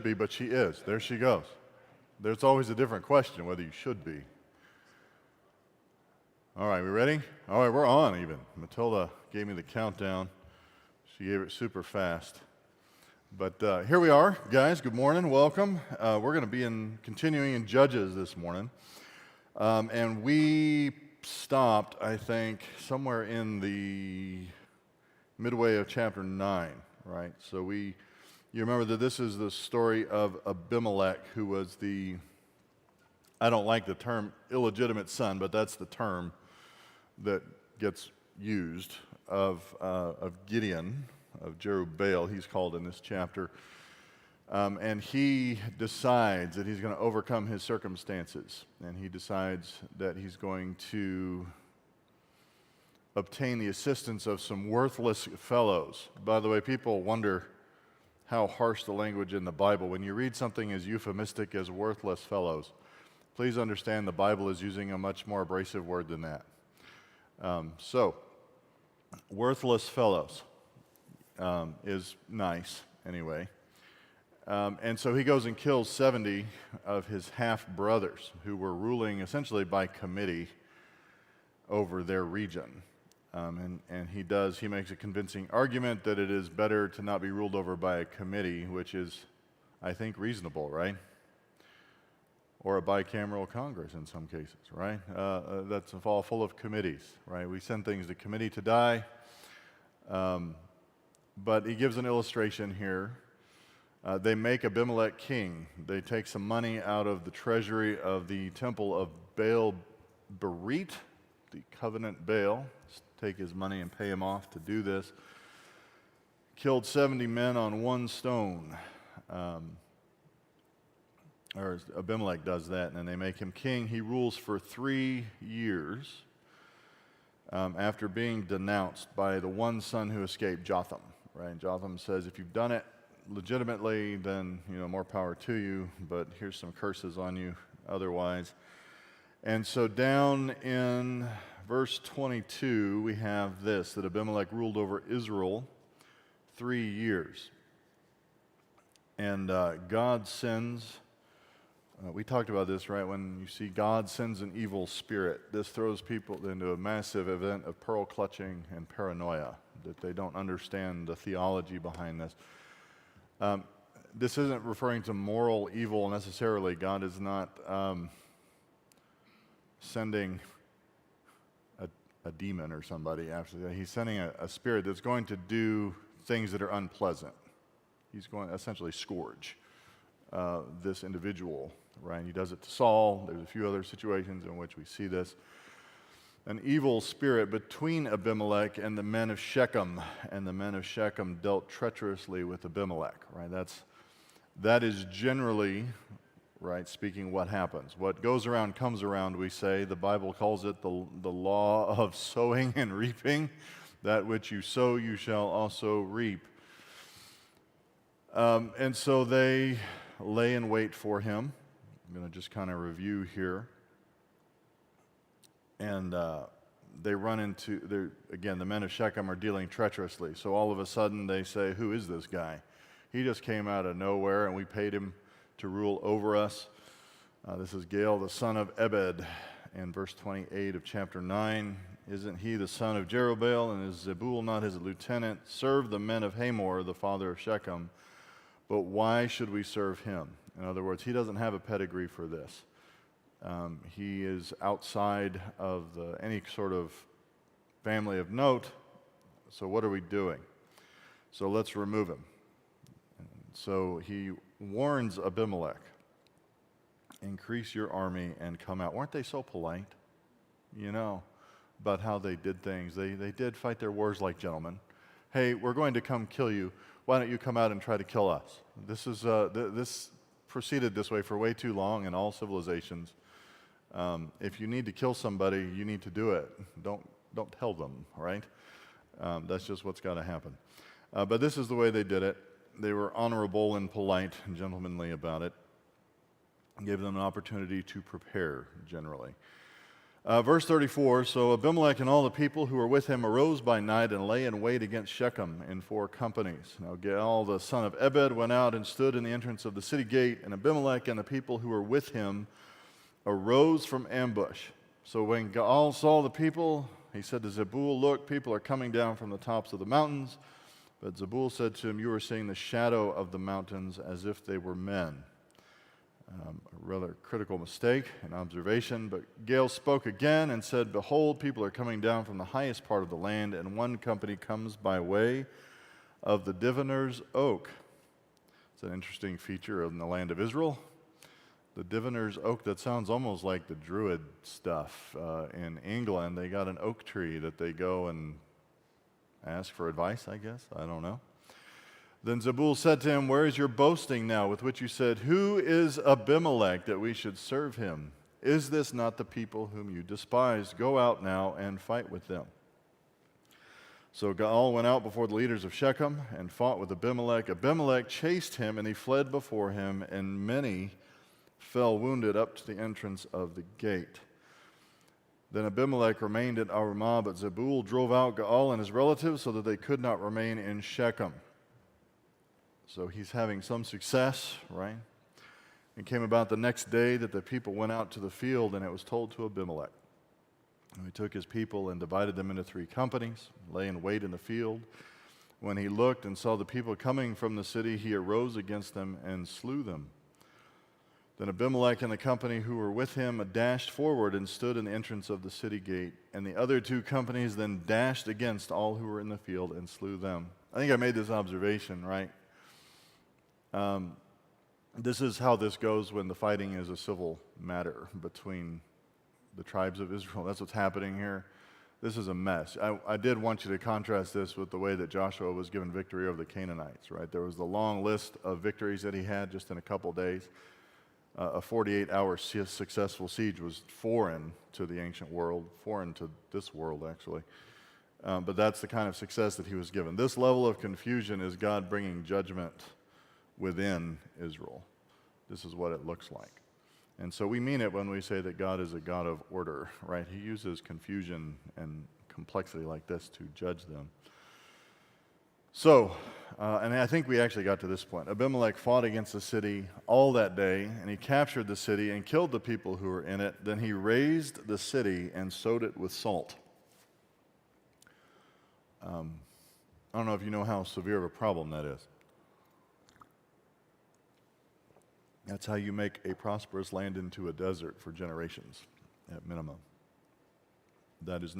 be, but she is. There she goes. There's always a different question whether you should be. All right, we ready? All right, we're on even. Matilda gave me the countdown. She gave it super fast. But here we are, guys. Good morning. Welcome. We're going to be continuing in Judges this morning. And we stopped, I think, somewhere in the midway of chapter 9, right? So you remember that this is the story of Abimelech, who was I don't like the term illegitimate son, but that's the term that gets used of Gideon, of Jerubbaal, he's called in this chapter. And he decides that he's going to overcome his circumstances, and he decides that he's going to obtain the assistance of some worthless fellows. By the way, people wonder how harsh the language in the Bible. When you read something as euphemistic as worthless fellows, please understand the Bible is using a much more abrasive word than that. So, worthless fellows is nice, anyway. And so he goes and kills 70 of his half-brothers who were ruling essentially by committee over their region. And he makes a convincing argument that it is better to not be ruled over by a committee, which is, I think, reasonable, right? Or a bicameral Congress in some cases, right? That's all full of committees, right? We send things to committee to die. But he gives an illustration here. They make Abimelech king. They take some money out of the treasury of the temple of Baal Berit, the covenant Baal. Take his money and pay him off to do this. Killed 70 men on one stone. Or Abimelech does that, and then they make him king. He rules for 3 years after being denounced by the one son who escaped, Jotham. Right? Jotham says, if you've done it legitimately, then more power to you, but here's some curses on you otherwise. And so down in verse 22, we have this, that Abimelech ruled over Israel 3 years. And God sends... we talked about this, right? When you see God sends an evil spirit, this throws people into a massive event of pearl clutching and paranoia, that they don't understand the theology behind this. This isn't referring to moral evil necessarily. God is not sending a demon or somebody after that. He's sending a spirit that's going to do things that are unpleasant. He's going to essentially scourge this individual. Right? He does it to Saul. There's a few other situations in which we see this. An evil spirit between Abimelech and the men of Shechem, and the men of Shechem dealt treacherously with Abimelech. Right? That is generally, right, speaking what happens. What goes around comes around, we say. The Bible calls it the law of sowing and reaping. That which you sow, you shall also reap. And so they lay in wait for him. I'm going to just kind of review here. And they run into, again, the men of Shechem are dealing treacherously. So all of a sudden they say, who is this guy? He just came out of nowhere and we paid him to rule over us. This is Gaal, the son of Ebed, in verse 28 of chapter 9. Isn't he the son of Jerubbaal, and is Zebul not his lieutenant? Serve the men of Hamor, the father of Shechem. But why should we serve him? In other words, he doesn't have a pedigree for this. He is outside of any sort of family of note. So what are we doing? So let's remove him. So he warns Abimelech, increase your army and come out. Weren't they so polite? About how they did things. They did fight their wars like gentlemen. Hey, we're going to come kill you. Why don't you come out and try to kill us? This proceeded this way for way too long in all civilizations. If you need to kill somebody, you need to do it. Don't tell them, right? That's just what's got to happen. But this is the way they did it. They were honorable and polite and gentlemanly about it. Gave them an opportunity to prepare, generally. Verse 34, so Abimelech and all the people who were with him arose by night and lay in wait against Shechem in 4 companies. Now Gaal the son of Ebed went out and stood in the entrance of the city gate, and Abimelech and the people who were with him arose from ambush. So when Gaal saw the people, he said to Zebul, look, people are coming down from the tops of the mountains. But Zebul said to him, you are seeing the shadow of the mountains as if they were men. A rather critical mistake and observation, but Gaal spoke again and said, behold, people are coming down from the highest part of the land, and one company comes by way of the diviner's oak. It's an interesting feature in the land of Israel. The diviner's oak, that sounds almost like the Druid stuff. In England, they got an oak tree that they go and ask for advice, I guess. I don't know. Then Zebul said to him, where is your boasting now with which you said, who is Abimelech that we should serve him? Is this not the people whom you despise? Go out now and fight with them. So Gaal went out before the leaders of Shechem and fought with Abimelech. Abimelech chased him, and he fled before him, and many fell wounded up to the entrance of the gate. Then Abimelech remained at Arumah, but Zebul drove out Gaal and his relatives so that they could not remain in Shechem. So he's having some success, right? It came about the next day that the people went out to the field, and it was told to Abimelech. And he took his people and divided them into 3 companies, lay in wait in the field. When he looked and saw the people coming from the city, he arose against them and slew them. Then Abimelech and the company who were with him dashed forward and stood in the entrance of the city gate. And the other 2 companies then dashed against all who were in the field and slew them. I think I made this observation, right? This is how this goes when the fighting is a civil matter between the tribes of Israel. That's what's happening here. This is a mess. I did want you to contrast this with the way that Joshua was given victory over the Canaanites, right? There was the long list of victories that he had just in a couple days. A 48-hour successful siege was foreign to the ancient world, foreign to this world, actually. But that's the kind of success that he was given. This level of confusion is God bringing judgment within Israel. This is what it looks like. And so we mean it when we say that God is a God of order, right? He uses confusion and complexity like this to judge them. So, and I think we actually got to this point. Abimelech fought against the city all that day, and he captured the city and killed the people who were in it. Then he razed the city and sowed it with salt. I don't know if you know how severe of a problem that is. That's how you make a prosperous land into a desert for generations, at minimum. That's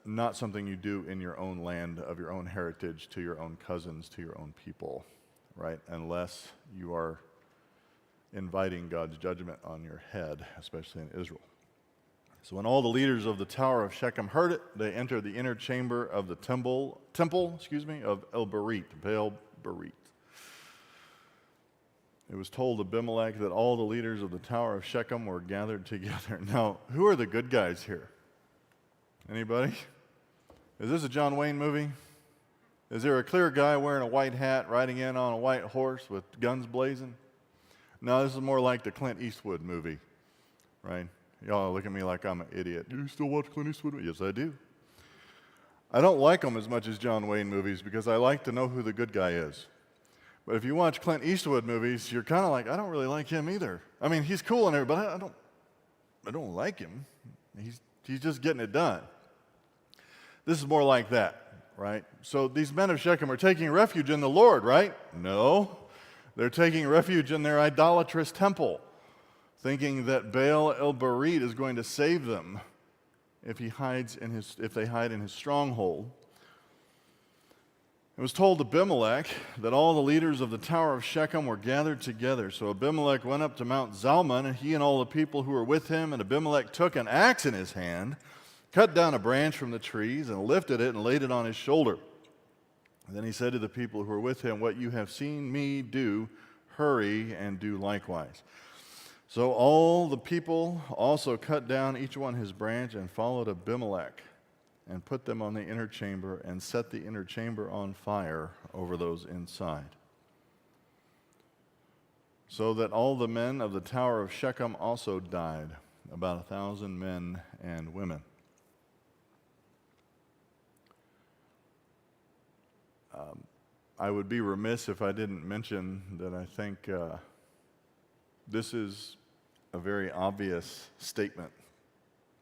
not something you do in your own land, of your own heritage, to your own cousins, to your own people, right? Unless you are inviting God's judgment on your head, especially in Israel. So when all the leaders of the tower of Shechem heard it, they entered the inner chamber of the temple of El-Berit, Baal-Berit. It was told Abimelech that all the leaders of the tower of Shechem were gathered together. Now, who are the good guys here? Anybody? Is this a John Wayne movie? Is there a clear guy wearing a white hat riding in on a white horse with guns blazing? No, this is more like the Clint Eastwood movie, right? Y'all look at me like I'm an idiot. Do you still watch Clint Eastwood? Yes, I do. I don't like them as much as John Wayne movies because I like to know who the good guy is. But if you watch Clint Eastwood movies, you're kind of like, I don't really like him either. I mean, he's cool and everything, but I don't like him. He's just getting it done. This is more like that, right? So these men of Shechem are taking refuge in the Lord, right? No. They're taking refuge in their idolatrous temple, thinking that Baal El-Berit is going to save them if they hide in his stronghold. It was told to Abimelech that all the leaders of the tower of Shechem were gathered together. So Abimelech went up to Mount Zalmon, and he and all the people who were with him, and Abimelech took an axe in his hand, cut down a branch from the trees, and lifted it and laid it on his shoulder. And then he said to the people who were with him, what you have seen me do, hurry and do likewise. So all the people also cut down each one his branch and followed Abimelech, and put them on the inner chamber, and set the inner chamber on fire over those inside. So that all the men of the tower of Shechem also died, about 1,000 men and women. I would be remiss if I didn't mention that I think this is a very obvious statement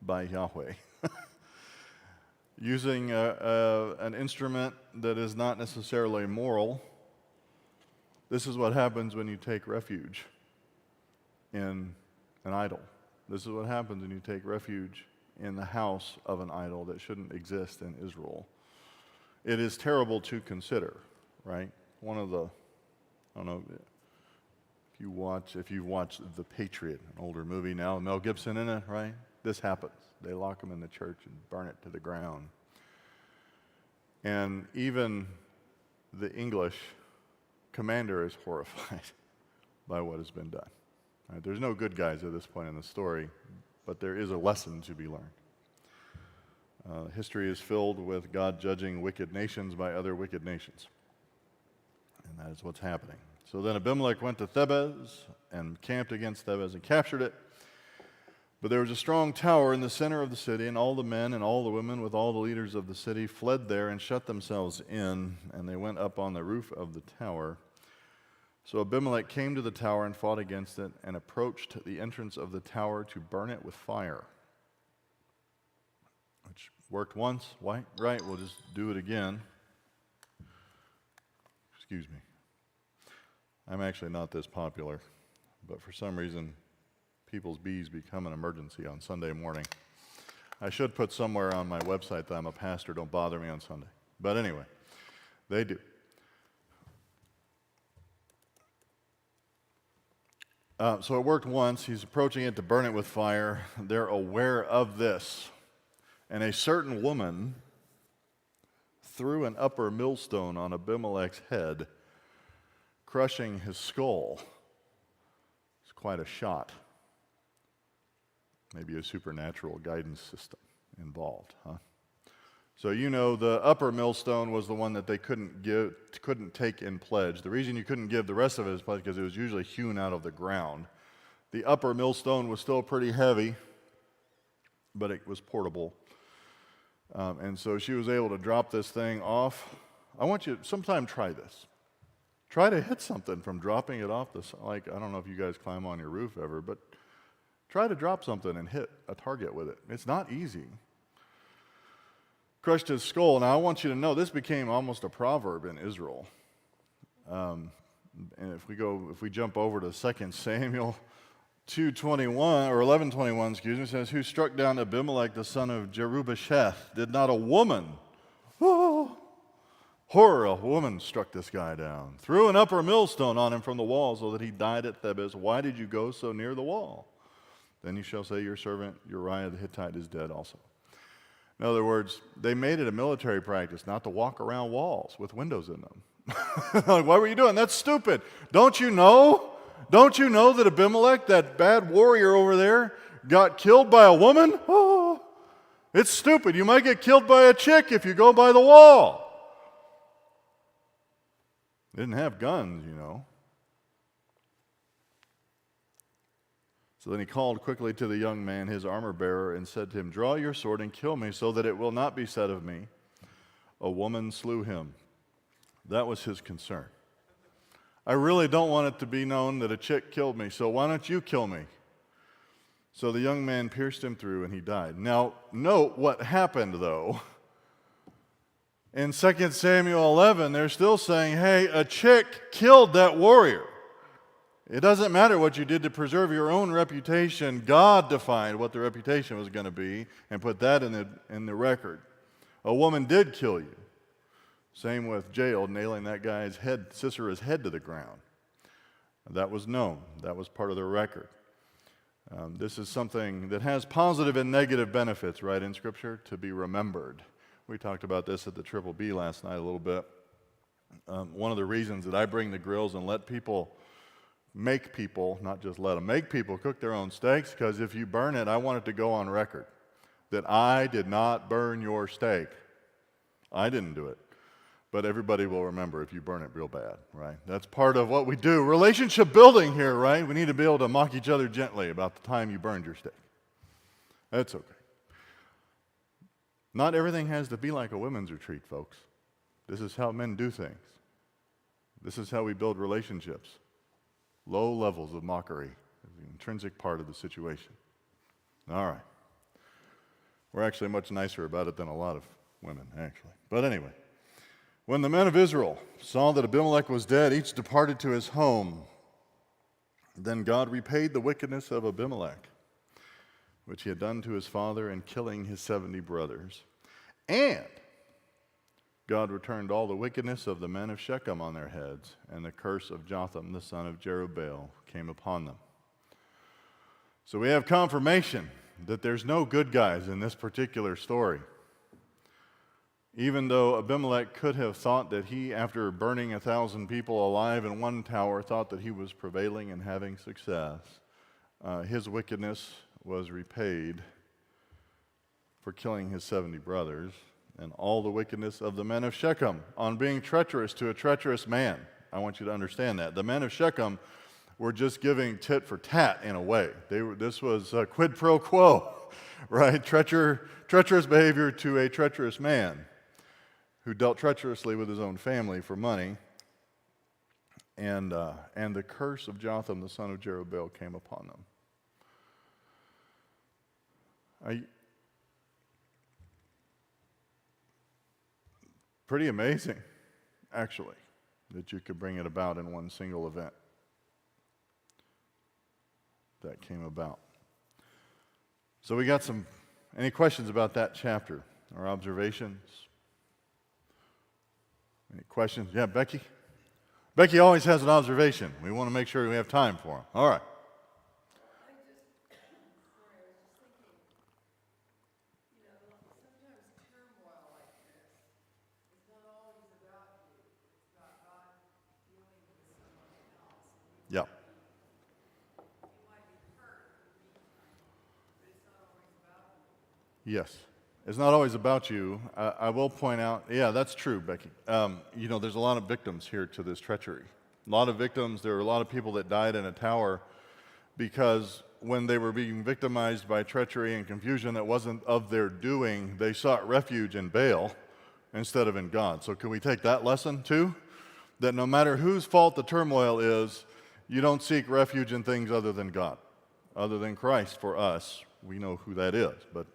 by Yahweh. Using an instrument that is not necessarily moral, this is what happens when you take refuge in an idol. This is what happens when you take refuge in the house of an idol that shouldn't exist in Israel. It is terrible to consider, right? One of the, I don't know, if you've watched The Patriot, an older movie now, Mel Gibson in it, right? This happens. They lock him in the church and burn it to the ground. And even the English commander is horrified by what has been done. Right? There's no good guys at this point in the story, but there is a lesson to be learned. History is filled with God judging wicked nations by other wicked nations. And that is what's happening. So then Abimelech went to Thebez and camped against Thebez and captured it. But there was a strong tower in the center of the city, and all the men and all the women with all the leaders of the city fled there and shut themselves in, and they went up on the roof of the tower. So Abimelech came to the tower and fought against it and approached the entrance of the tower to burn it with fire. Which worked once, right? We'll just do it again. Excuse me. I'm actually not this popular, but for some reason, people's bees become an emergency on Sunday morning. I should put somewhere on my website that I'm a pastor, don't bother me on Sunday. But anyway, they do. So it worked once. He's approaching it to burn it with fire. They're aware of this. And a certain woman threw an upper millstone on Abimelech's head, crushing his skull. It's quite a shot. Maybe a supernatural guidance system involved, huh? So you know the upper millstone was the one that they couldn't take in pledge. The reason you couldn't give the rest of it is because it was usually hewn out of the ground. The upper millstone was still pretty heavy, but it was portable. And so she was able to drop this thing off. I want you to sometime try this. Try to hit something from dropping it off I don't know if you guys climb on your roof ever, but try to drop something and hit a target with it. It's not easy. Crushed his skull. Now I want you to know this became almost a proverb in Israel. And if we jump over to 2 Samuel 2:21 or 11:21, excuse me, says, "Who struck down Abimelech the son of Jerubasheth? Did not a woman, horror, a woman struck this guy down, threw an upper millstone on him from the wall so that he died at Thebez. Why did you go so near the wall? Then you shall say, your servant Uriah the Hittite is dead also." In other words, they made it a military practice not to walk around walls with windows in them. Like, why were you doing? That's stupid. Don't you know? Don't you know that Abimelech, that bad warrior over there, got killed by a woman? Oh, it's stupid. You might get killed by a chick if you go by the wall. They didn't have guns, you know. So then he called quickly to the young man, his armor bearer, and said to him, "Draw your sword and kill me, so that it will not be said of me, a woman slew him." That was his concern. I really don't want it to be known that a chick killed me, so why don't you kill me? So the young man pierced him through, and he died. Now, note what happened, though. In 2 Samuel 11, they're still saying, hey, a chick killed that warrior. It doesn't matter what you did to preserve your own reputation. God defined what the reputation was going to be and put that in the record. A woman did kill you. Same with Jael nailing that guy's head, Sisera's head to the ground. That was known. That was part of the record. This is something that has positive and negative benefits, right, in Scripture, to be remembered. We talked about this at the Triple B last night a little bit. One of the reasons that I bring the grills and let people make people, not just let them, make people cook their own steaks, because if you burn it, I want it to go on record that I did not burn your steak. I didn't do it. But everybody will remember if you burn it real bad, right? That's part of what we do. Relationship building here, right? We need to be able to mock each other gently about the time you burned your steak. That's okay. Not everything has to be like a women's retreat, folks. This is how men do things. This is how we build relationships. Low levels of mockery is the intrinsic part of the situation. All right. We're actually much nicer about it than a lot of women, actually. But anyway. When the men of Israel saw that Abimelech was dead, each departed to his home. Then God repaid the wickedness of Abimelech, which he had done to his father in killing his 70 brothers. And God returned all the wickedness of the men of Shechem on their heads, and the curse of Jotham, the son of Jerubbaal, came upon them. So we have confirmation that there's no good guys in this particular story. Even though Abimelech could have thought that he, after burning 1,000 people alive in one tower, thought that he was prevailing and having success, his wickedness was repaid for killing his 70 brothers, and all the wickedness of the men of Shechem on being treacherous to a treacherous man. I want you to understand that. The men of Shechem were just giving tit for tat in a way. This was a quid pro quo, right? Treacherous behavior to a treacherous man who dealt treacherously with his own family for money, and the curse of Jotham, the son of Jerubbaal, came upon them. Pretty amazing, actually, that you could bring it about in one single event that came about. So we got any questions about that chapter or observations? Any questions? Yeah, Becky? Becky always has an observation. We want to make sure we have time for him. All right. Yeah. Yes. It's not always about you. I will point out, yeah, that's true, Becky. There's a lot of victims here to this treachery. A lot of victims. There are a lot of people that died in a tower because when they were being victimized by treachery and confusion that wasn't of their doing, they sought refuge in Baal instead of in God. So can we take that lesson too? That no matter whose fault the turmoil is, you don't seek refuge in things other than God, other than Christ for us. We know who that is. But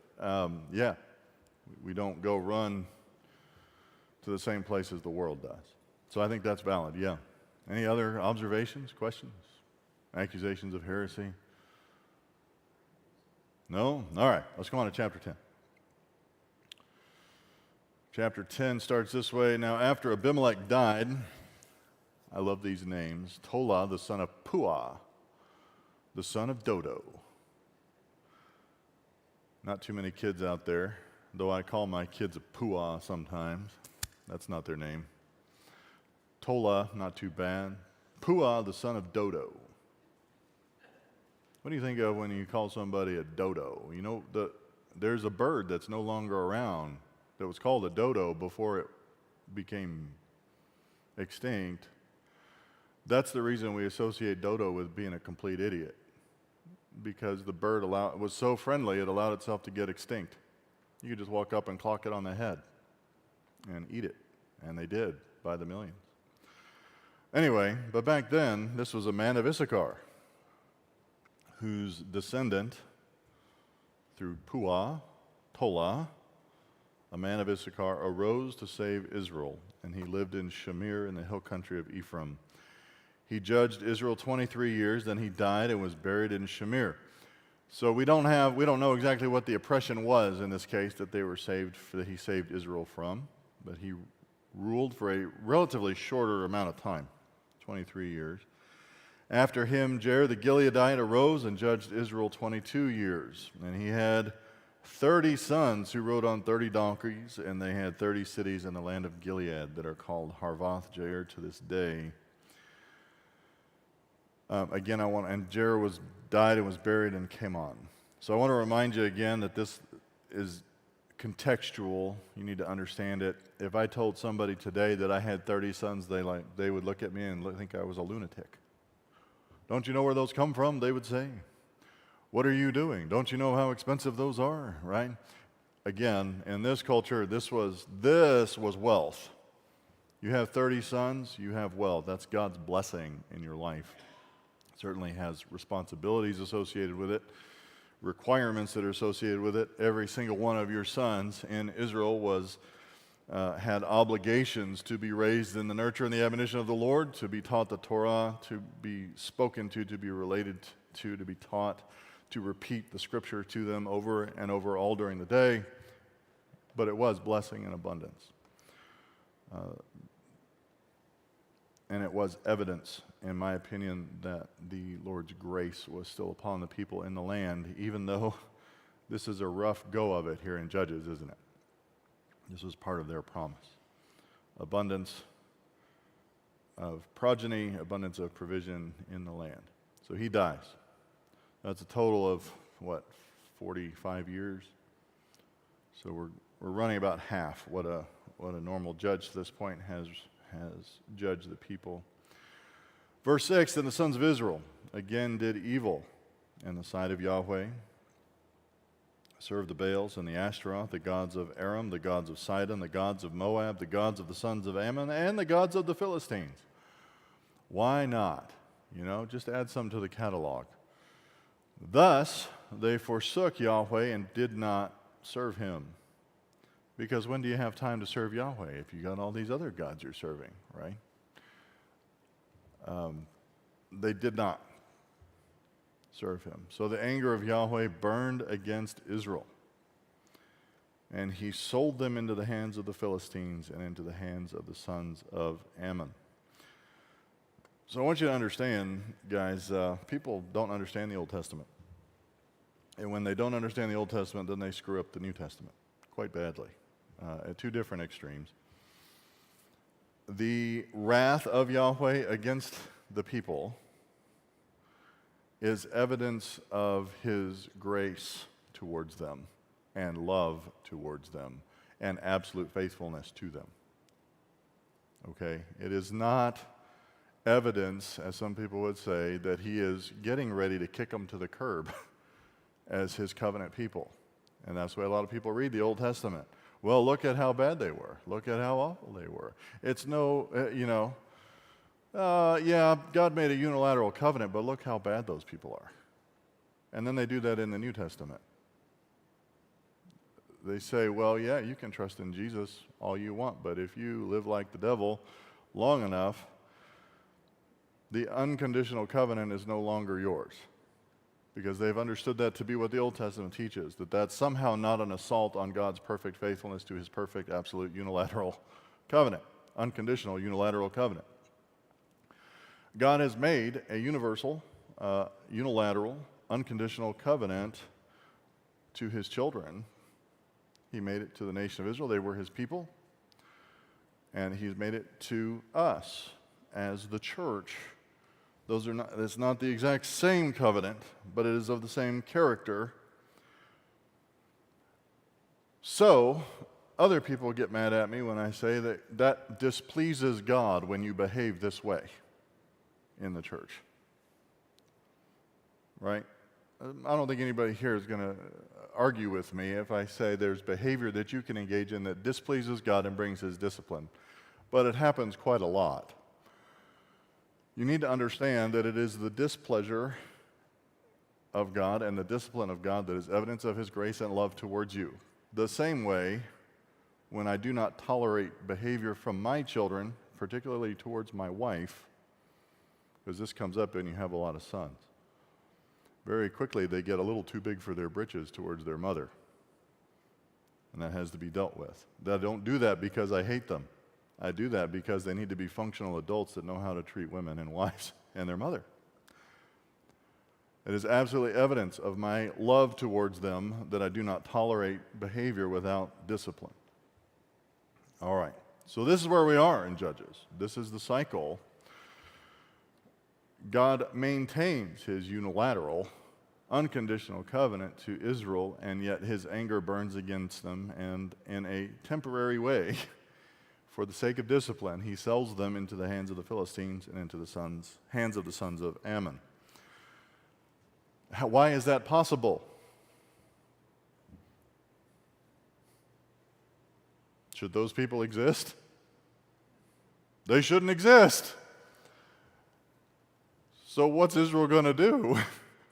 we don't go run to the same place as the world does. So I think that's valid, yeah. Any other observations, questions, accusations of heresy? No? All right, let's go on to chapter 10. Chapter 10 starts this way. Now, after Abimelech died, I love these names, Tola, the son of Puah, the son of Dodo. Not too many kids out there, though I call my kids a Puah sometimes. That's not their name. Tola, not too bad. Puah, the son of Dodo. What do you think of when you call somebody a dodo? You know, there's a bird that's no longer around that was called a dodo before it became extinct. That's the reason we associate dodo with being a complete idiot, because the bird was so friendly it allowed itself to get extinct. You could just walk up and clock it on the head and eat it, and they did by the millions. Anyway, but back then, this was a man of Issachar, whose descendant, through Puah, Tola, a man of Issachar, arose to save Israel, and he lived in Shamir in the hill country of Ephraim. He judged Israel 23 years, then he died and was buried in Shamir. So we don't know exactly what the oppression was in this case that he saved Israel from, but he ruled for a relatively shorter amount of time, 23 years. After him, Jair the Gileadite arose and judged Israel 22 years, and he had 30 sons who rode on 30 donkeys, and they had 30 cities in the land of Gilead that are called Harvath Jair to this day. And Jair died and was buried in Kamon. So I want to remind you again that this is contextual. You need to understand it. If I told somebody today that I had 30 sons, they would look at me and think I was a lunatic. Don't you know where those come from? They would say. What are you doing? Don't you know how expensive those are, right? Again, in this culture, this was wealth. You have 30 sons, you have wealth. That's God's blessing in your life. It certainly has responsibilities associated with it, requirements that are associated with it. Every single one of your sons in Israel had obligations to be raised in the nurture and the admonition of the Lord, to be taught the Torah, to be spoken to be related to be taught, to repeat the scripture to them over and over all during the day. But it was blessing and abundance. And it was evidence, in my opinion, that the Lord's grace was still upon the people in the land, even though this is a rough go of it here in Judges, isn't it? This was part of their promise. Abundance of progeny, abundance of provision in the land. So he dies. That's a total of, 45 years? So we're running about half what a normal judge to this point has judged the people. Verse 6, then the sons of Israel again did evil in the sight of Yahweh, served the Baals and the Ashtaroth, the gods of Aram, the gods of Sidon, the gods of Moab, the gods of the sons of Ammon, and the gods of the Philistines. Why not? Just add some to the catalog. Thus they forsook Yahweh and did not serve him. Because when do you have time to serve Yahweh if you got all these other gods you're serving, right? They did not serve him. So the anger of Yahweh burned against Israel. And he sold them into the hands of the Philistines and into the hands of the sons of Ammon. So I want you to understand, guys, people don't understand the Old Testament. And when they don't understand the Old Testament, then they screw up the New Testament quite badly. At two different extremes. The wrath of Yahweh against the people is evidence of his grace towards them and love towards them and absolute faithfulness to them. Okay? It is not evidence, as some people would say, that he is getting ready to kick them to the curb as his covenant people. And that's why a lot of people read the Old Testament. Well, look at how bad they were. Look at how awful they were. It's God made a unilateral covenant, but look how bad those people are. And then they do that in the New Testament. They say, well, yeah, you can trust in Jesus all you want, but if you live like the devil long enough, the unconditional covenant is no longer yours. Because they've understood that to be what the Old Testament teaches, that that's somehow not an assault on God's perfect faithfulness to his perfect, absolute, unilateral covenant, unconditional, unilateral covenant. God has made a universal, unilateral, unconditional covenant to his children. He made it to the nation of Israel. They were his people. And he's made it to us as the church. It's not the exact same covenant, but it is of the same character. So, other people get mad at me when I say that displeases God when you behave this way in the church. Right? I don't think anybody here is going to argue with me if I say there's behavior that you can engage in that displeases God and brings his discipline. But it happens quite a lot. You need to understand that it is the displeasure of God and the discipline of God that is evidence of his grace and love towards you. The same way, when I do not tolerate behavior from my children, particularly towards my wife, because this comes up when you have a lot of sons, very quickly they get a little too big for their britches towards their mother. And that has to be dealt with. I don't do that because I hate them. I do that because they need to be functional adults that know how to treat women and wives and their mother. It is absolutely evidence of my love towards them that I do not tolerate behavior without discipline. All right, so this is where we are in Judges. This is the cycle. God maintains his unilateral, unconditional covenant to Israel, and yet his anger burns against them, and in a temporary way, for the sake of discipline, he sells them into the hands of the Philistines and into the hands of the sons of Ammon. Why is that possible? Should those people exist? They shouldn't exist. So what's Israel going to do?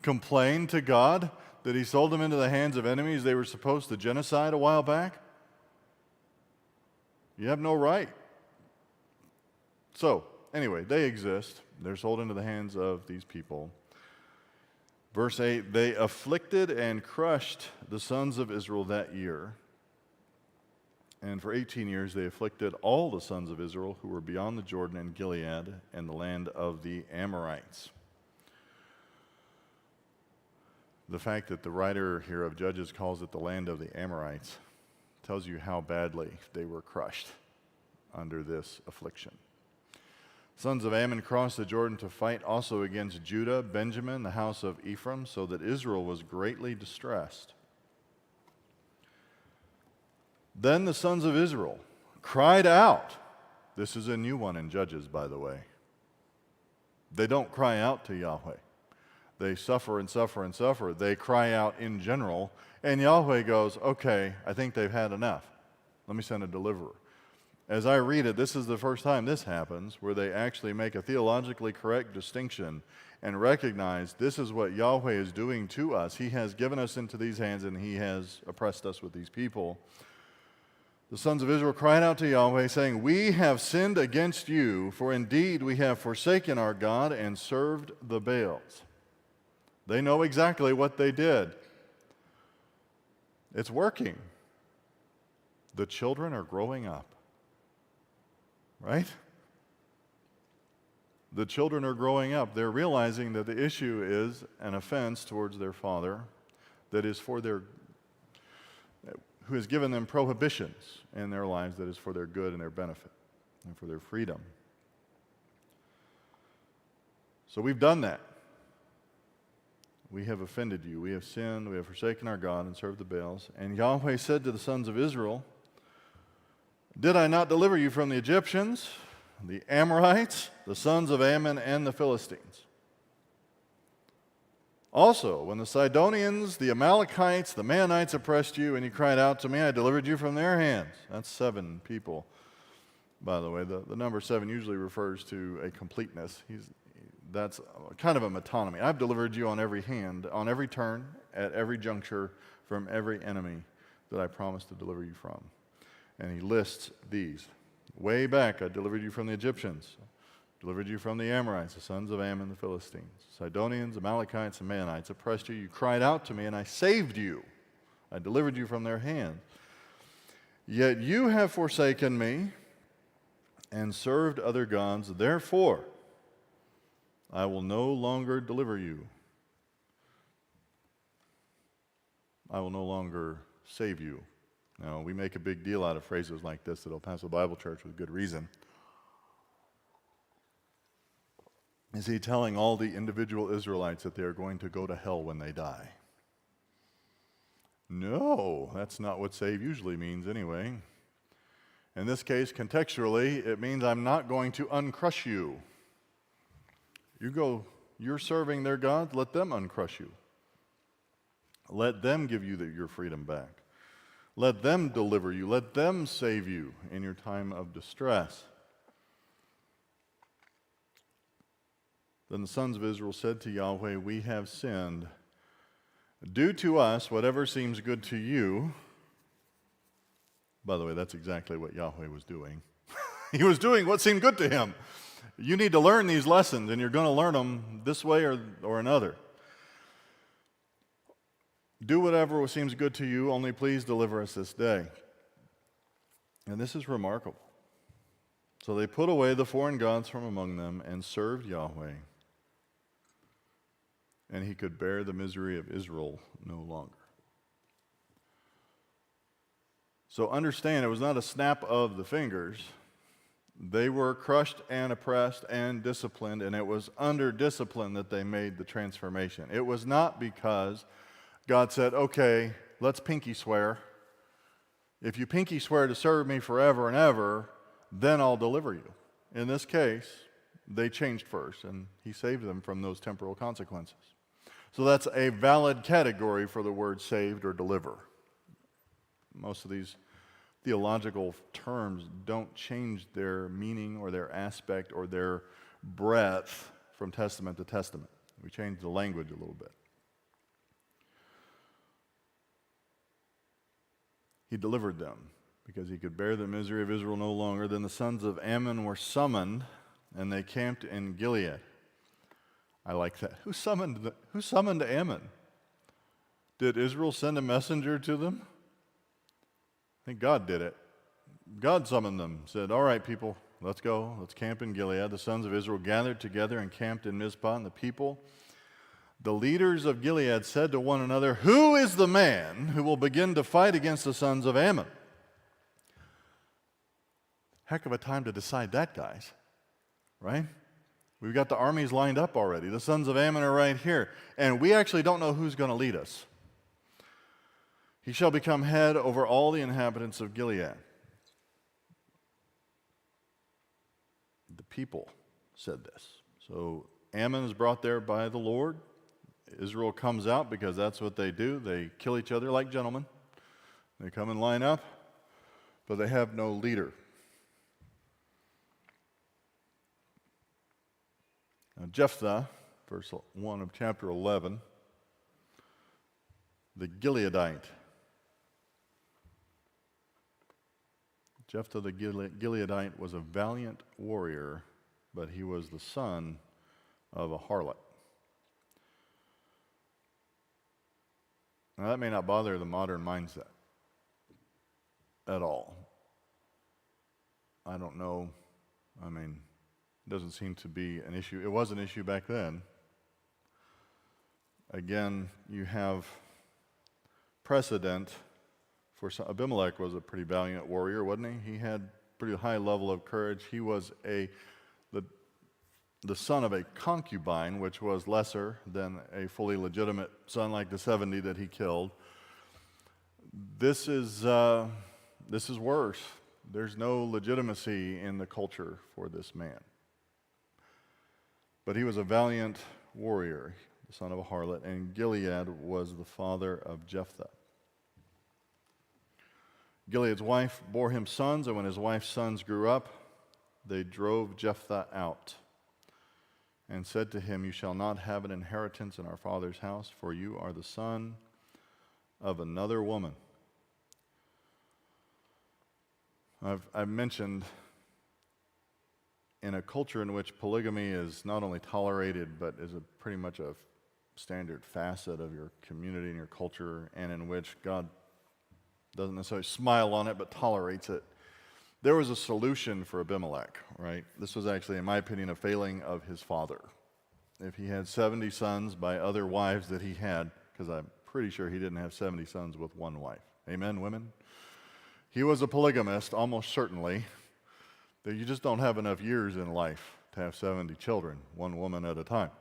Complain to God that he sold them into the hands of enemies they were supposed to genocide a while back? You have no right. So, anyway, they exist. They're sold into the hands of these people. Verse 8, they afflicted and crushed the sons of Israel that year. And for 18 years they afflicted all the sons of Israel who were beyond the Jordan and Gilead and the land of the Amorites. The fact that the writer here of Judges calls it the land of the Amorites tells you how badly they were crushed under this affliction. Sons of Ammon crossed the Jordan to fight also against Judah, Benjamin, the house of Ephraim, so that Israel was greatly distressed. Then the sons of Israel cried out. This is a new one in Judges, by the way. They don't cry out to Yahweh. They suffer and suffer and suffer. They cry out in general, and Yahweh goes, okay, I think they've had enough. Let me send a deliverer. As I read it, this is the first time this happens, where they actually make a theologically correct distinction and recognize this is what Yahweh is doing to us. He has given us into these hands, and he has oppressed us with these people. The sons of Israel cried out to Yahweh, saying, we have sinned against you, for indeed we have forsaken our God and served the Baals. They know exactly what they did. It's working. The children are growing up. Right? The children are growing up. They're realizing that the issue is an offense towards their father that is for their, who has given them prohibitions in their lives that is for their good and their benefit and for their freedom. So we've done that. We have offended you. We have sinned. We have forsaken our God and served the Baals. And Yahweh said to the sons of Israel, did I not deliver you from the Egyptians, the Amorites, the sons of Ammon, and the Philistines? Also, when the Sidonians, the Amalekites, the Maonites oppressed you, and you cried out to me, I delivered you from their hands. That's 7 people, by the way. The number 7 usually refers to a completeness. That's kind of a metonymy. I've delivered you on every hand, on every turn, at every juncture, from every enemy that I promised to deliver you from. And he lists these. Way back, I delivered you from the Egyptians, delivered you from the Amorites, the sons of Ammon, the Philistines, Sidonians, Amalekites, and Maonites oppressed you. You cried out to me, and I saved you. I delivered you from their hand. Yet you have forsaken me and served other gods. Therefore, I will no longer deliver you. I will no longer save you. Now, we make a big deal out of phrases like this at El Paso Bible Church with good reason. Is he telling all the individual Israelites that they are going to go to hell when they die? No, that's not what save usually means anyway. In this case, contextually, it means I'm not going to uncrush you. You're serving their gods, let them uncrush you. Let them give you your freedom back. Let them deliver you. Let them save you in your time of distress. Then the sons of Israel said to Yahweh, we have sinned. Do to us whatever seems good to you. By the way, that's exactly what Yahweh was doing. He was doing what seemed good to him. You need to learn these lessons, and you're going to learn them this way or another. Do whatever seems good to you, only please deliver us this day. And this is remarkable. So they put away the foreign gods from among them and served Yahweh. And he could bear the misery of Israel no longer. So understand, it was not a snap of the fingers They were crushed and oppressed and disciplined, and it was under discipline that they made the transformation. It was not because God said, okay, let's pinky swear. If you pinky swear to serve me forever and ever, then I'll deliver you. In this case, they changed first, and he saved them from those temporal consequences. So that's a valid category for the word saved or deliver. Most of these theological terms don't change their meaning or their aspect or their breadth from testament to testament. We change the language a little bit. He delivered them because he could bear the misery of Israel no longer. Then the sons of Ammon were summoned, and they camped in Gilead. I like that. Who summoned Ammon? Did Israel send a messenger to them? I think God did it. God summoned them, said, all right, people, let's go. Let's camp in Gilead. The sons of Israel gathered together and camped in Mizpah, and the leaders of Gilead said to one another, who is the man who will begin to fight against the sons of Ammon? Heck of a time to decide that, guys, right? We've got the armies lined up already. The sons of Ammon are right here, and we actually don't know who's going to lead us. He shall become head over all the inhabitants of Gilead. The people said this. So Ammon is brought there by the Lord. Israel comes out because that's what they do. They kill each other like gentlemen. They come and line up, but they have no leader. Now Jephthah, verse 1 of chapter 11, the Gileadite. Jephthah the Gileadite was a valiant warrior, but he was the son of a harlot. Now that may not bother the modern mindset at all. I don't know. I mean, it doesn't seem to be an issue. It was an issue back then. Again, you have precedent. Abimelech was a pretty valiant warrior, wasn't he? He had pretty high level of courage. He was the son of a concubine, which was lesser than a fully legitimate son like the 70 that he killed. This is worse. There's no legitimacy in the culture for this man. But he was a valiant warrior, the son of a harlot, and Gilead was the father of Jephthah. Gilead's wife bore him sons, and when his wife's sons grew up, they drove Jephthah out and said to him, you shall not have an inheritance in our father's house, for you are the son of another woman. I've mentioned in a culture in which polygamy is not only tolerated, but is pretty much a standard facet of your community and your culture, and in which God doesn't necessarily smile on it, but tolerates it. There was a solution for Abimelech, right? This was actually, in my opinion, a failing of his father. If he had 70 sons by other wives that he had, because I'm pretty sure he didn't have 70 sons with one wife. Amen, women? He was a polygamist, almost certainly. That you just don't have enough years in life to have 70 children, one woman at a time.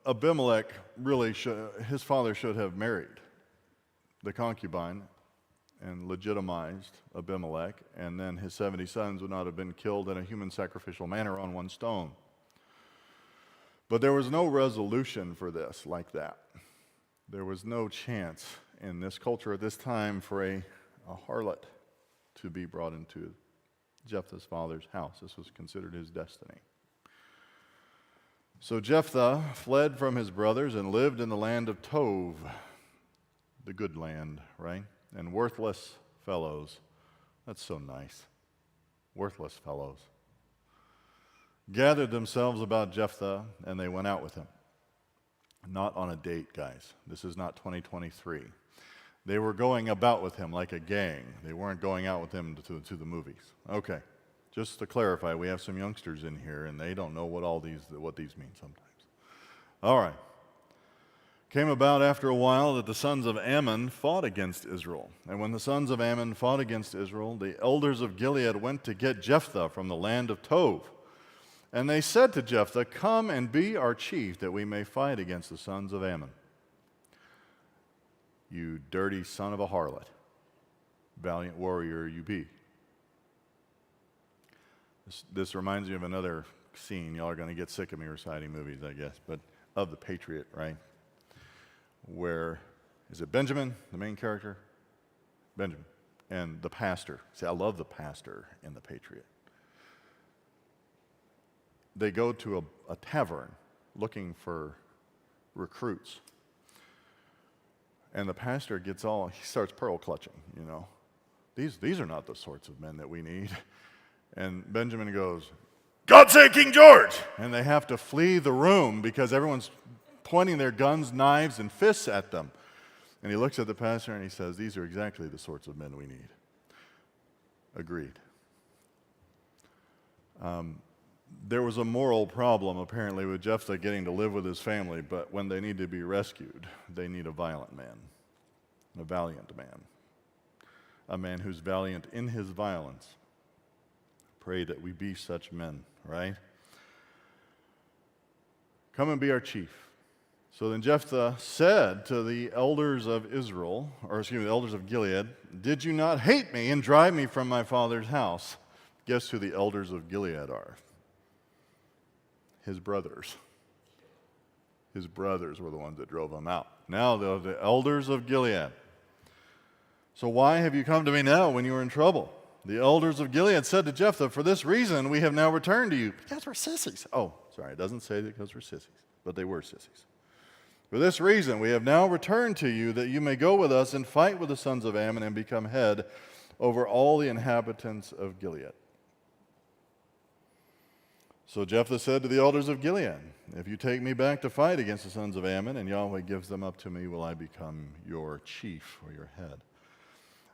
Abimelech his father should have married the concubine and legitimized Abimelech, and then his 70 sons would not have been killed in a human sacrificial manner on one stone. But there was no resolution for this like that. There was no chance in this culture at this time for a harlot to be brought into Jephthah's father's house. This was considered his destiny. So Jephthah fled from his brothers and lived in the land of Tov, the good land, right? And worthless fellows. That's so nice. Worthless fellows. Gathered themselves about Jephthah, and they went out with him. Not on a date, guys. This is not 2023. They were going about with him like a gang. They weren't going out with him to the movies. Okay. Just to clarify, we have some youngsters in here, and they don't know what these mean sometimes. All right. Came about after a while that the sons of Ammon fought against Israel. And when the sons of Ammon fought against Israel, the elders of Gilead went to get Jephthah from the land of Tov. And they said to Jephthah, "Come and be our chief, that we may fight against the sons of Ammon." You dirty son of a harlot, valiant warrior you be. This reminds me of another scene. Y'all are going to get sick of me reciting movies, I guess, but of The Patriot, right? Where, is it Benjamin, the main character? Benjamin. And the pastor. See, I love the pastor in The Patriot. They go to a tavern looking for recruits. And the pastor he starts pearl clutching, you know. These are not the sorts of men that we need. And Benjamin goes, "God save King George!" And they have to flee the room because everyone's pointing their guns, knives, and fists at them. And he looks at the pastor and he says, "These are exactly the sorts of men we need." Agreed. There was a moral problem, apparently, with Jephthah getting to live with his family, but when they need to be rescued, they need a violent man, a valiant man, a man who's valiant in his violence. Pray that we be such men, right? "Come and be our chief." So then Jephthah said to the elders of the elders of Gilead, "Did you not hate me and drive me from my father's house?" Guess who the elders of Gilead are? His brothers. His brothers were the ones that drove him out. Now they're the elders of Gilead. "So why have you come to me now when you were in trouble?" The elders of Gilead said to Jephthah, "For this reason we have now returned to you." Because we're sissies. Oh, sorry, it doesn't say that because we're sissies, but they were sissies. "For this reason we have now returned to you, that you may go with us and fight with the sons of Ammon and become head over all the inhabitants of Gilead." So Jephthah said to the elders of Gilead, "If you take me back to fight against the sons of Ammon, and Yahweh gives them up to me, will I become your chief or your head?"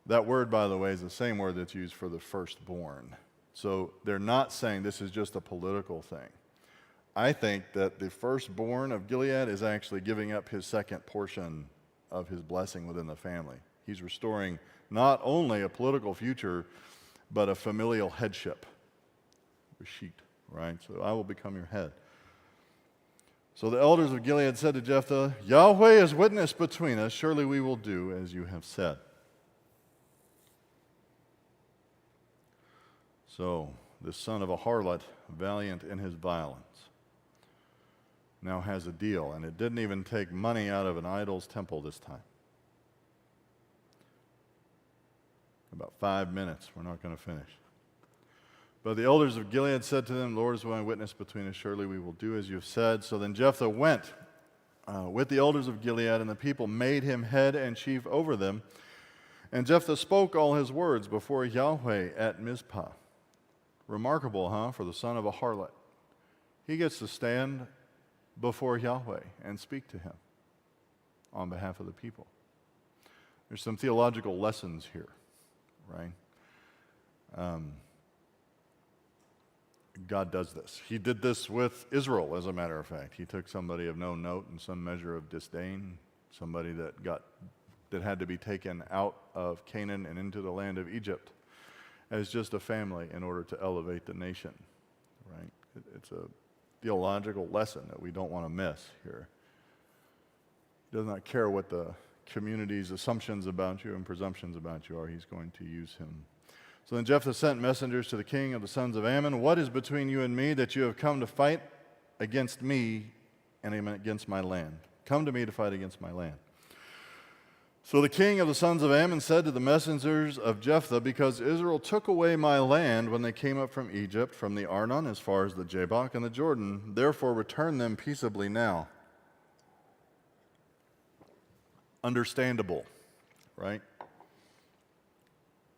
That word, by the way, is the same word that's used for the firstborn. So they're not saying this is just a political thing. I think that the firstborn of Gilead is actually giving up his second portion of his blessing within the family. He's restoring not only a political future, but a familial headship. Reshit, right? So I will become your head. So the elders of Gilead said to Jephthah, "Yahweh is witness between us. Surely we will do as you have said." So the son of a harlot, valiant in his violence, now has a deal, and it didn't even take money out of an idol's temple this time. About 5 minutes, we're not going to finish. But the elders of Gilead said to them, "The Lord is my witness between us, surely we will do as you have said." So then Jephthah went with the elders of Gilead, and the people made him head and chief over them. And Jephthah spoke all his words before Yahweh at Mizpah. Remarkable, huh, for the son of a harlot. He gets to stand before Yahweh and speak to him on behalf of the people. There's some theological lessons here, right? God does this. He did this with Israel, as a matter of fact. He took somebody of no note and some measure of disdain, somebody that had to be taken out of Canaan and into the land of Egypt as just a family in order to elevate the nation, right? It's a theological lesson that we don't want to miss here. He does not care what the community's assumptions about you and presumptions about you are. He's going to use him. So then Jephthah sent messengers to the king of the sons of Ammon. "What is between you and me that you have come to fight against me and against my land? Come to me to fight against my land." So the king of the sons of Ammon said to the messengers of Jephthah, "Because Israel took away my land when they came up from Egypt, from the Arnon as far as the Jabbok and the Jordan, therefore return them peaceably now." Understandable, right?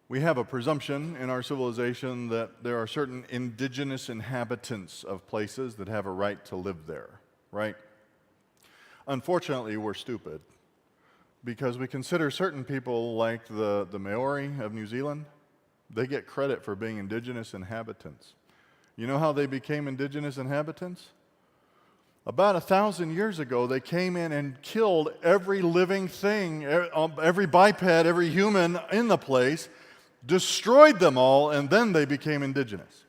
We have a presumption in our civilization that there are certain indigenous inhabitants of places that have a right to live there, right? Unfortunately, we're stupid, because we consider certain people like the Maori of New Zealand, they get credit for being indigenous inhabitants. You know how they became indigenous inhabitants? About 1,000 years ago, they came in and killed every living thing, every biped, every human in the place, destroyed them all, and then they became indigenous.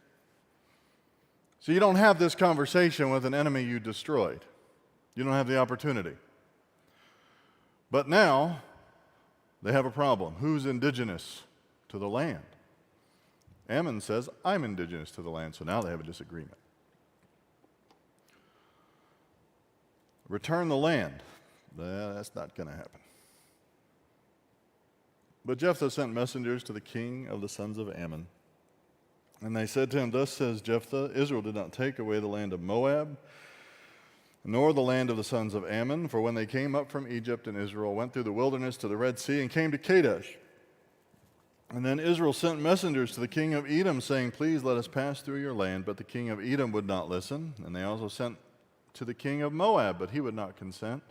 So you don't have this conversation with an enemy you destroyed. You don't have the opportunity. But now, they have a problem. Who's indigenous to the land? Ammon says, I'm indigenous to the land, so now they have a disagreement. Return the land. That's not going to happen. But Jephthah sent messengers to the king of the sons of Ammon. And they said to him, Thus says Jephthah, Israel did not take away the land of Moab, nor the land of the sons of Ammon, for when they came up from Egypt and Israel went through the wilderness to the Red Sea and came to Kadesh. And then Israel sent messengers to the king of Edom, saying, Please let us pass through your land. But the king of Edom would not listen. And they also sent to the king of Moab, but he would not consent.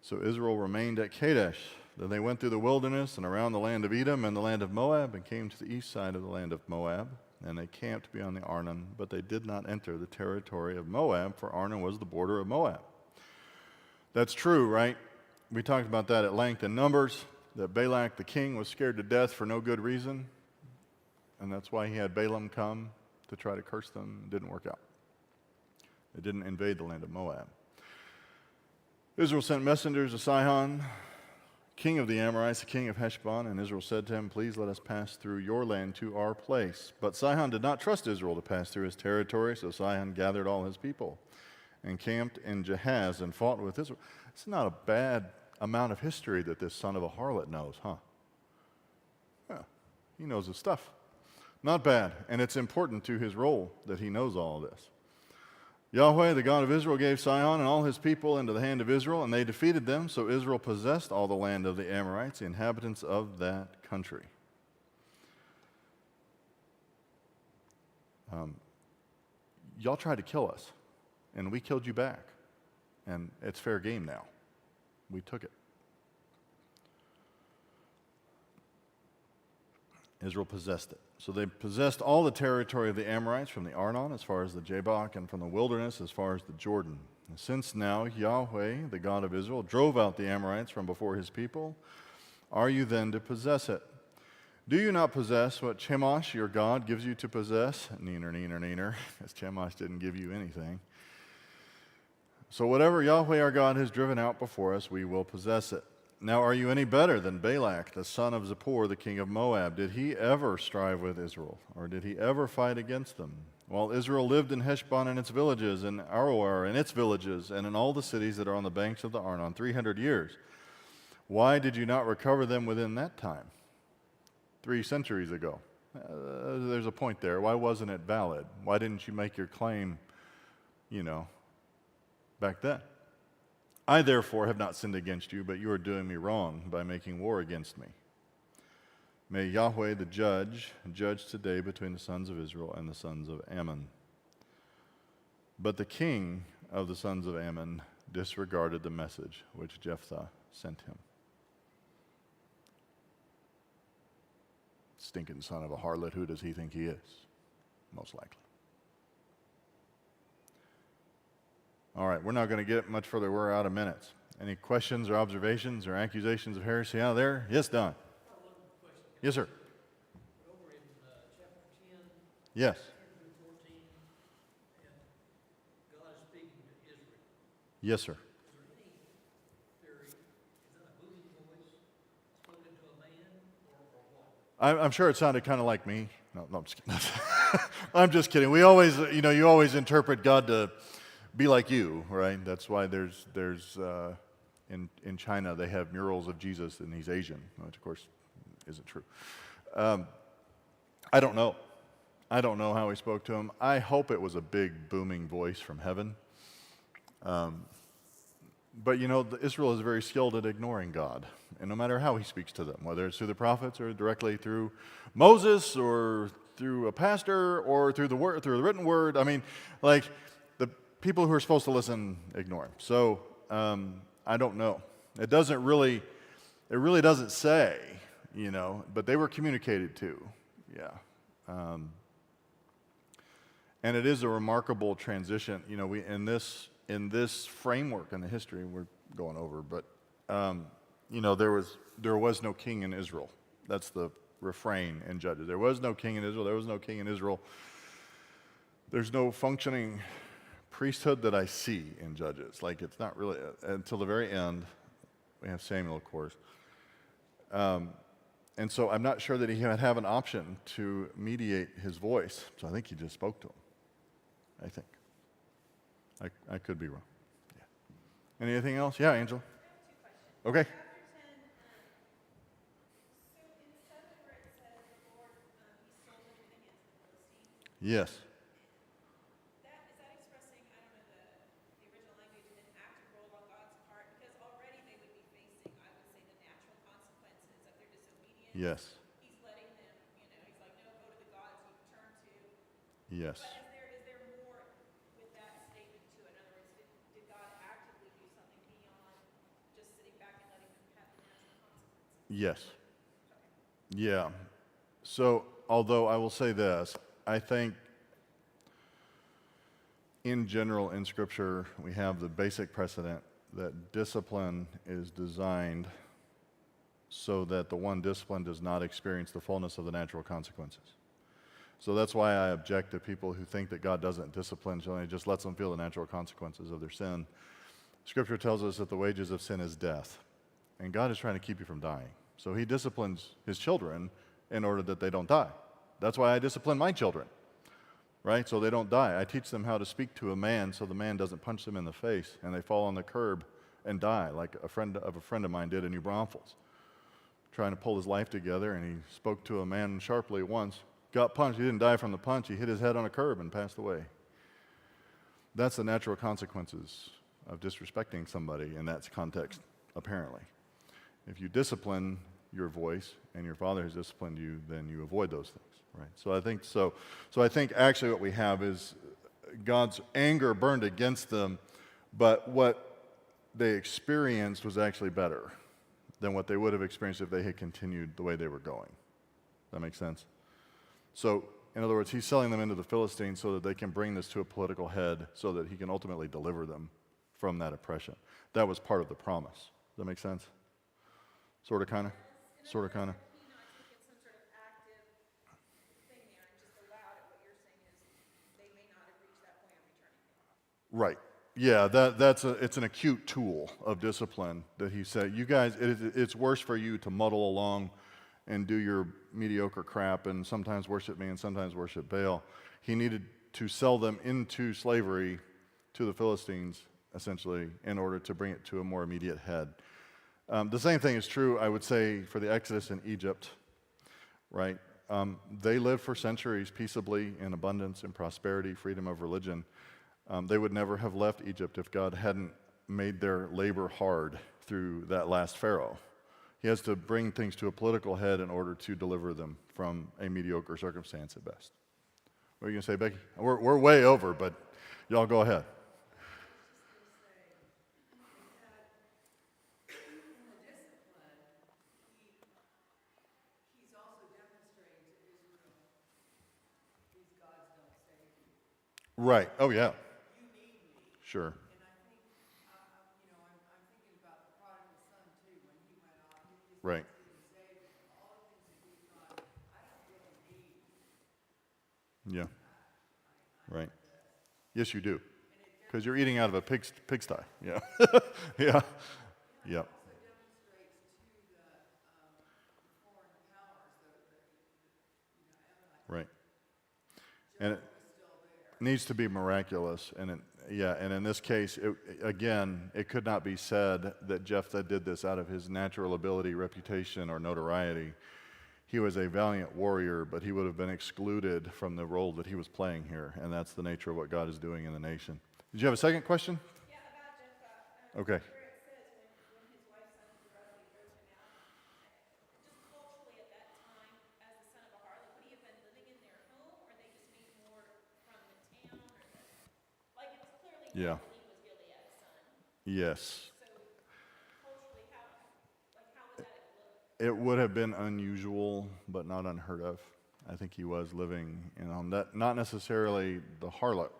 So Israel remained at Kadesh. Then they went through the wilderness and around the land of Edom and the land of Moab and came to the east side of the land of Moab. And they camped beyond the Arnon, but they did not enter the territory of Moab, for Arnon was the border of Moab. That's true, right? We talked about that at length in Numbers, that Balak the king was scared to death for no good reason. And that's why he had Balaam come to try to curse them. It didn't work out. They didn't invade the land of Moab. Israel sent messengers to Sihon, king of the Amorites, the king of Heshbon, and Israel said to him, Please let us pass through your land to our place. But Sihon did not trust Israel to pass through his territory, so Sihon gathered all his people and camped in Jahaz and fought with Israel. It's not a bad amount of history that this son of a harlot knows, huh? Yeah, he knows his stuff. Not bad, and it's important to his role that he knows all of this. Yahweh, the God of Israel, gave Sihon and all his people into the hand of Israel, and they defeated them, so Israel possessed all the land of the Amorites, the inhabitants of that country. Y'all tried to kill us, and we killed you back, and it's fair game now. We took it. Israel possessed it. So they possessed all the territory of the Amorites from the Arnon as far as the Jabbok and from the wilderness as far as the Jordan. And since now Yahweh, the God of Israel, drove out the Amorites from before his people, are you then to possess it? Do you not possess what Chemosh, your God, gives you to possess? Neener, neener, neener, as Chemosh didn't give you anything. So whatever Yahweh our God has driven out before us, we will possess it. Now are you any better than Balak, the son of Zippor, the king of Moab? Did he ever strive with Israel, or did he ever fight against them? While Israel lived in Heshbon and its villages, and Aroer and its villages, and in all the cities that are on the banks of the Arnon, 300 years. Why did you not recover them within that time? 3 centuries ago. There's a point there. Why wasn't it valid? Why didn't you make your claim, back then? I, therefore, have not sinned against you, but you are doing me wrong by making war against me. May Yahweh, the judge today between the sons of Israel and the sons of Ammon. But the king of the sons of Ammon disregarded the message which Jephthah sent him. Stinking son of a harlot, who does he think he is? Most likely. All right, we're not going to get much further. We're out of minutes. Any questions or observations or accusations of heresy out there? Yes, Don. Yes, sir. Over in chapter 10, Yes. 14, and God is speaking to Israel. Yes, sir. Is there any theory, is that a booming voice spoken to a man or what? I'm sure it sounded kind of like me. No, I'm just kidding. I'm just kidding. We always, you always interpret God to be like you, right? That's why there's in China they have murals of Jesus and he's Asian, which of course isn't true. I don't know. I don't know how he spoke to him. I hope it was a big booming voice from heaven. But Israel is very skilled at ignoring God, and no matter how he speaks to them, whether it's through the prophets or directly through Moses or through a pastor or through the written word, the people who are supposed to listen ignore him. So I don't know. It really doesn't say, but they were communicated to, yeah. And it is a remarkable transition. We in this this framework in the history we're going over, but there was no king in Israel. That's the refrain in Judges. There was no king in Israel. There was no king in Israel. There's no functioning priesthood that I see in Judges. Like, it's not really until the very end. We have Samuel, of course. And so I'm not sure that he would have an option to mediate his voice. So I think he just spoke to him. I think. I could be wrong. Yeah. Anything else? Yeah, Angel. Okay. Yes. Yes. He's letting them, he's like, no, go to the gods you turn to. Yes. But is there more with that statement too? In other words, did God actively do something beyond just sitting back and letting them have the natural consequences? Yes. Yeah. So, although I will say this, I think in general in Scripture we have the basic precedent that discipline is designed so that the one disciplined does not experience the fullness of the natural consequences. So that's why I object to people who think that God doesn't discipline, so he just lets them feel the natural consequences of their sin. Scripture tells us that the wages of sin is death, and God is trying to keep you from dying. So he disciplines his children in order that they don't die. That's why I discipline my children, right? So they don't die. I teach them how to speak to a man so the man doesn't punch them in the face and they fall on the curb and die, like a friend of mine did in New Braunfels, trying to pull his life together, and he spoke to a man sharply once, got punched. He didn't die from the punch. He hit his head on a curb and passed away. That's the natural consequences of disrespecting somebody in that context, apparently. If you discipline your voice and your father has disciplined you, then you avoid those things, right? So I think actually what we have is God's anger burned against them, but what they experienced was actually better than what they would have experienced if they had continued the way they were going. That makes sense? So, in other words, he's selling them into the Philistines so that they can bring this to a political head so that he can ultimately deliver them from that oppression. That was part of the promise. Does that make sense? Sort of, kind of? Sort of, kind of? It's some sort of active thing there, and just allowed it. What you're saying is they may not have reached that point of returning. Right. Yeah, it's an acute tool of discipline that he said, you guys, it's worse for you to muddle along and do your mediocre crap and sometimes worship me and sometimes worship Baal. He needed to sell them into slavery to the Philistines, essentially, in order to bring it to a more immediate head. The same thing is true, I would say, for the Exodus in Egypt, right? They lived for centuries peaceably in abundance and prosperity, freedom of religion. They would never have left Egypt if God hadn't made their labor hard through that last Pharaoh. He has to bring things to a political head in order to deliver them from a mediocre circumstance at best. What are you going to say, Becky? We're way over, but y'all go ahead. Right. Oh, yeah. You need me. Sure. And I think, I'm thinking about the prodigal son too, when he went off, his Right. life didn't save him, all the things that he thought, I don't really need. Yeah. Right. Yes, you do. Because you're eating out of a pigsty. Yeah. Yeah. Yeah. Also demonstrates to the foreign powers, Right. And it was still there. needs to be miraculous. And and in this case, it could not be said that Jephthah did this out of his natural ability, reputation, or notoriety. He was a valiant warrior, but he would have been excluded from the role that he was playing here, and that's the nature of what God is doing in the nation. Did you have a second question? Yeah, about Jephthah. Okay. Where it says when his wife's son roughly throws him out, just culturally at that time, as the son of a harlot, would he have been living in their home, or they just mean more from the town, or like it's clearly Yeah. known that he was Gilead's son. Yes. So culturally, how would that have looked? It would have been unusual, but not unheard of. I think he was living, not necessarily the harlot,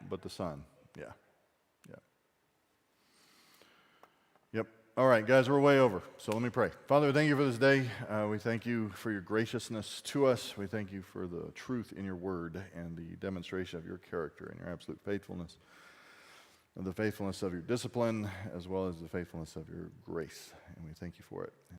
but the son. Yeah. Yep. All right, guys, we're way over. So let me pray. Father, we thank you for this day. We thank you for your graciousness to us. We thank you for the truth in your word and the demonstration of your character and your absolute faithfulness, and the faithfulness of your discipline, as well as the faithfulness of your grace. And we thank you for it.